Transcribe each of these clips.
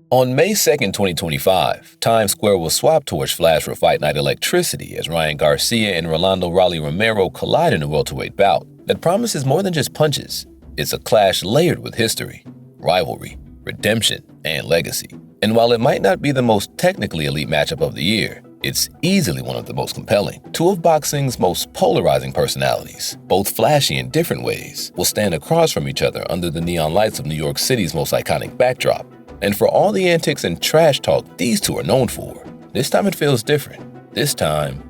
On May 2nd, 2025, Times Square was swapped towards flash for Fight Night electricity as Ryan Garcia and Rolando Romero collide in a welterweight bout that promises more than just punches. It's a clash layered with history, rivalry, redemption, and legacy. And while it might not be the most technically elite matchup of the year, it's easily one of the most compelling. Two of boxing's most polarizing personalities, both flashy in different ways, will stand across from each other under the neon lights of New York City's most iconic backdrop. And for all the antics and trash talk these two are known for, this time it feels different. This time,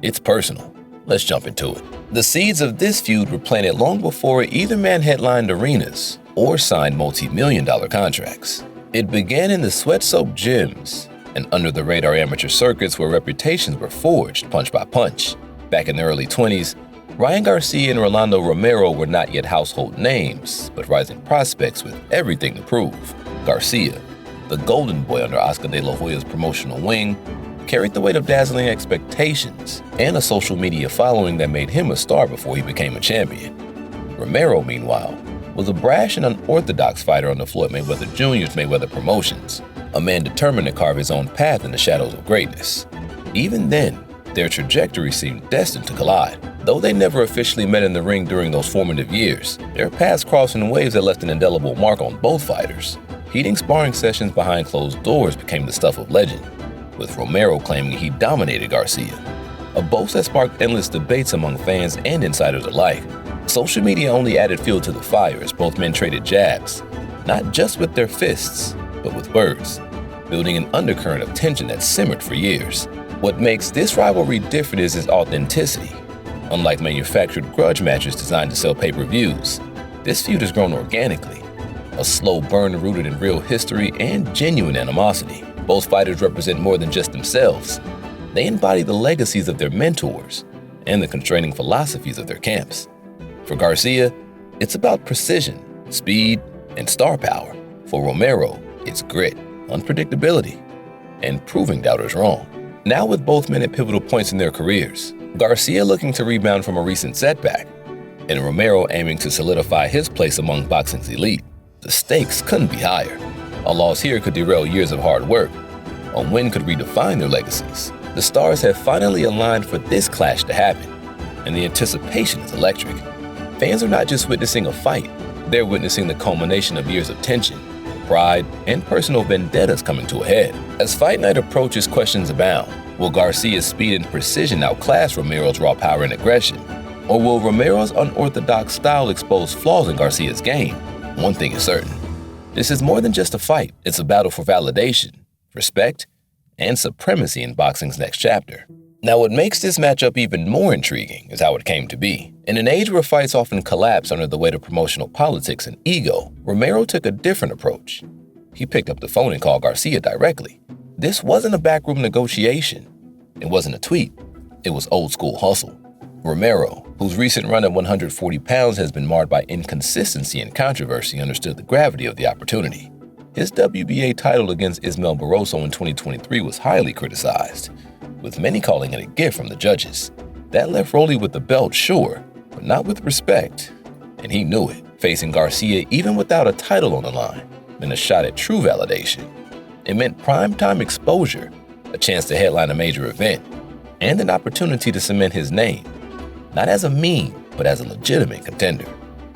it's personal. Let's jump into it. The seeds of this feud were planted long before either man headlined arenas or signed multi-million-dollar contracts. It began in the sweat-soaked gyms and under-the-radar amateur circuits where reputations were forged punch by punch. Back in the early 20s, Ryan Garcia and Rolando Romero were not yet household names, but rising prospects with everything to prove. Garcia, the golden boy under Oscar de la Hoya's promotional wing, carried the weight of dazzling expectations and a social media following that made him a star before he became a champion. Romero, meanwhile, was a brash and unorthodox fighter on the Floyd Mayweather Jr.'s Mayweather Promotions, a man determined to carve his own path in the shadows of greatness. Even then, their trajectory seemed destined to collide. Though they never officially met in the ring during those formative years, their paths crossed in ways that left an indelible mark on both fighters. Heating sparring sessions behind closed doors became the stuff of legend, with Romero claiming he dominated Garcia, a boast that sparked endless debates among fans and insiders alike. Social media only added fuel to the fire as both men traded jabs, not just with their fists, but with words, building an undercurrent of tension that simmered for years. What makes this rivalry different is its authenticity. Unlike manufactured grudge matches designed to sell pay-per-views, this feud has grown organically, a slow burn rooted in real history and genuine animosity. Both fighters represent more than just themselves. They embody the legacies of their mentors and the constraining philosophies of their camps. For Garcia, it's about precision, speed, and star power. For Romero, it's grit, unpredictability, and proving doubters wrong. Now with both men at pivotal points in their careers, Garcia looking to rebound from a recent setback, and Romero aiming to solidify his place among boxing's elite, the stakes couldn't be higher. A loss here could derail years of hard work. A win could redefine their legacies. The stars have finally aligned for this clash to happen, and the anticipation is electric. Fans are not just witnessing a fight, they're witnessing the culmination of years of tension, pride, and personal vendettas coming to a head. As Fight Night approaches, questions abound. Will Garcia's speed and precision outclass Romero's raw power and aggression? Or will Romero's unorthodox style expose flaws in Garcia's game? One thing is certain. This is more than just a fight. It's a battle for validation, respect, and supremacy in boxing's next chapter. Now, what makes this matchup even more intriguing is how it came to be. In an age where fights often collapse under the weight of promotional politics and ego, Romero took a different approach. He picked up the phone and called Garcia directly. This wasn't a backroom negotiation. It wasn't a tweet. It was old-school hustle. Romero, whose recent run at 140 pounds has been marred by inconsistency and controversy, understood the gravity of the opportunity. His WBA title against Ismael Barroso in 2023 was highly criticized, with many calling it a gift from the judges. That left Rolly with the belt, sure, but not with respect, and he knew it. Facing Garcia even without a title on the line meant a shot at true validation. It meant primetime exposure, a chance to headline a major event, and an opportunity to cement his name, not as a meme, but as a legitimate contender.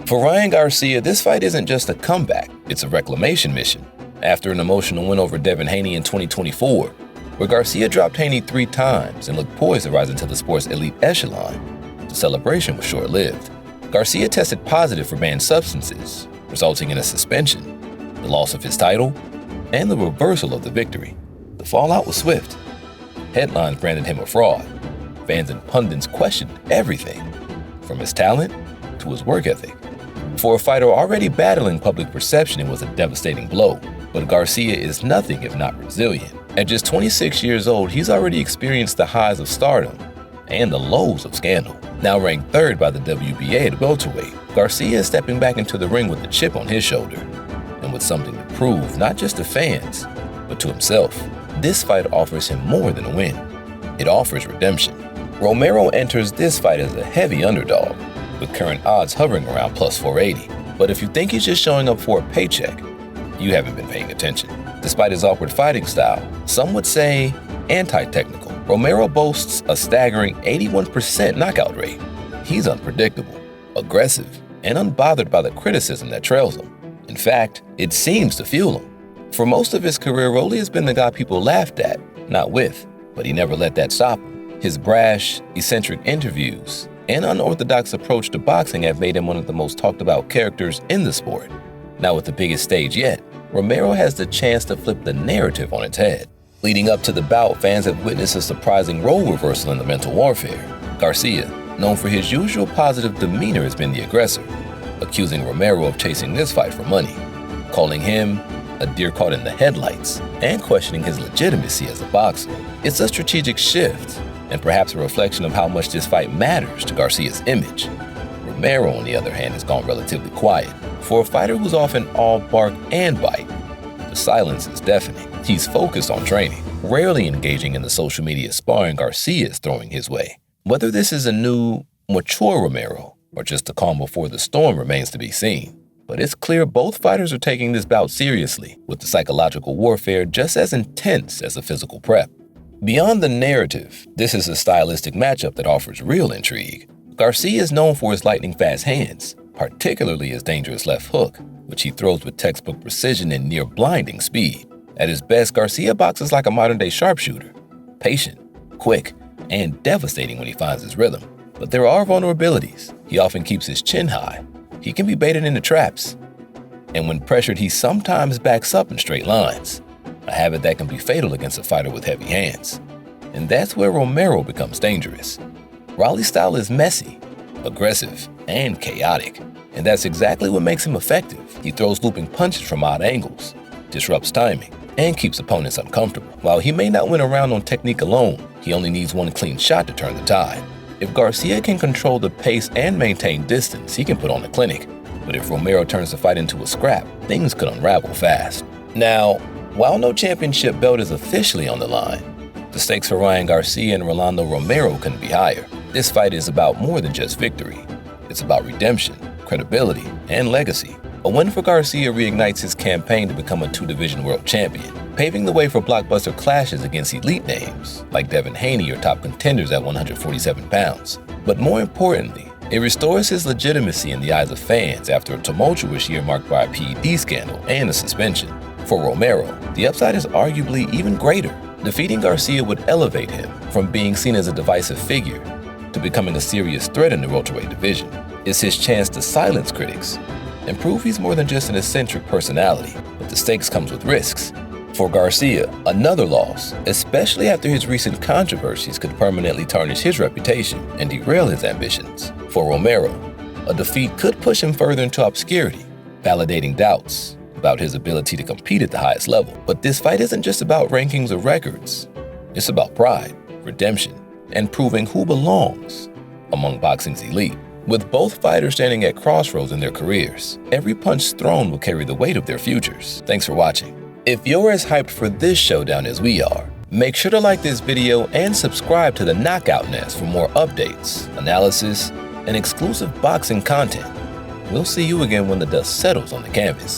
For Ryan Garcia, this fight isn't just a comeback, it's a reclamation mission. After an emotional win over Devin Haney in 2024, where Garcia dropped Haney 3 times and looked poised to rise into the sport's elite echelon, the celebration was short-lived. Garcia tested positive for banned substances, resulting in a suspension, the loss of his title, and the reversal of the victory. The fallout was swift. Headlines branded him a fraud. Fans and pundits questioned everything, from his talent to his work ethic. For a fighter already battling public perception, it was a devastating blow. But Garcia is nothing if not resilient. At just 26 years old, he's already experienced the highs of stardom and the lows of scandal. Now ranked 3rd by the WBA at welterweight, Garcia is stepping back into the ring with a chip on his shoulder and with something to prove, not just to fans, but to himself. This fight offers him more than a win. It offers redemption. Romero enters this fight as a heavy underdog, with current odds hovering around plus 480. But if you think he's just showing up for a paycheck, you haven't been paying attention. Despite his awkward fighting style, some would say anti-technical, Romero boasts a staggering 81% knockout rate. He's unpredictable, aggressive, and unbothered by the criticism that trails him. In fact, it seems to fuel him. For most of his career, Rolly has been the guy people laughed at, not with, but he never let that stop him. His brash, eccentric interviews and unorthodox approach to boxing have made him one of the most talked about characters in the sport. Now with the biggest stage yet, Romero has the chance to flip the narrative on its head. Leading up to the bout, fans have witnessed a surprising role reversal in the mental warfare. Garcia, known for his usual positive demeanor, has been the aggressor, accusing Romero of chasing this fight for money, calling him a deer caught in the headlights, and questioning his legitimacy as a boxer. It's a strategic shift, and perhaps a reflection of how much this fight matters to Garcia's image. Romero, on the other hand, has gone relatively quiet. For a fighter who's often all bark and bite, the silence is deafening. He's focused on training, rarely engaging in the social media sparring Garcia is throwing his way. Whether this is a new, mature Romero or just a calm before the storm remains to be seen. But it's clear both fighters are taking this bout seriously, with the psychological warfare just as intense as the physical prep. Beyond the narrative, this is a stylistic matchup that offers real intrigue. Garcia is known for his lightning-fast hands, particularly his dangerous left hook, which he throws with textbook precision and near-blinding speed. At his best, Garcia boxes like a modern-day sharpshooter, patient, quick, and devastating when he finds his rhythm. But there are vulnerabilities. He often keeps his chin high. He can be baited into traps. And when pressured, he sometimes backs up in straight lines, a habit that can be fatal against a fighter with heavy hands. And that's where Romero becomes dangerous. Rolly's style is messy, aggressive, and chaotic, and that's exactly what makes him effective. He throws looping punches from odd angles, disrupts timing, and keeps opponents uncomfortable. While he may not win a round on technique alone, he only needs one clean shot to turn the tide. If Garcia can control the pace and maintain distance, he can put on a clinic. But if Romero turns the fight into a scrap, things could unravel fast. Now, while no championship belt is officially on the line, the stakes for Ryan Garcia and Rolando Romero couldn't be higher. This fight is about more than just victory. It's about redemption, credibility, and legacy. A win for Garcia reignites his campaign to become a two-division world champion, paving the way for blockbuster clashes against elite names like Devin Haney or top contenders at 147 pounds. But more importantly, it restores his legitimacy in the eyes of fans after a tumultuous year marked by a PED scandal and a suspension. For Romero, the upside is arguably even greater. Defeating Garcia would elevate him from being seen as a divisive figure to becoming a serious threat in the welterweight division. It's his chance to silence critics and prove he's more than just an eccentric personality, but the stakes comes with risks. For Garcia, another loss, especially after his recent controversies, could permanently tarnish his reputation and derail his ambitions. For Romero, a defeat could push him further into obscurity, validating doubts about his ability to compete at the highest level. But this fight isn't just about rankings or records. It's about pride, redemption, and proving who belongs among boxing's elite. With both fighters standing at crossroads in their careers, every punch thrown will carry the weight of their futures. Thanks for watching. If you're as hyped for this showdown as we are, make sure to like this video and subscribe to the Knockout Nest for more updates, analysis, and exclusive boxing content. We'll see you again when the dust settles on the canvas.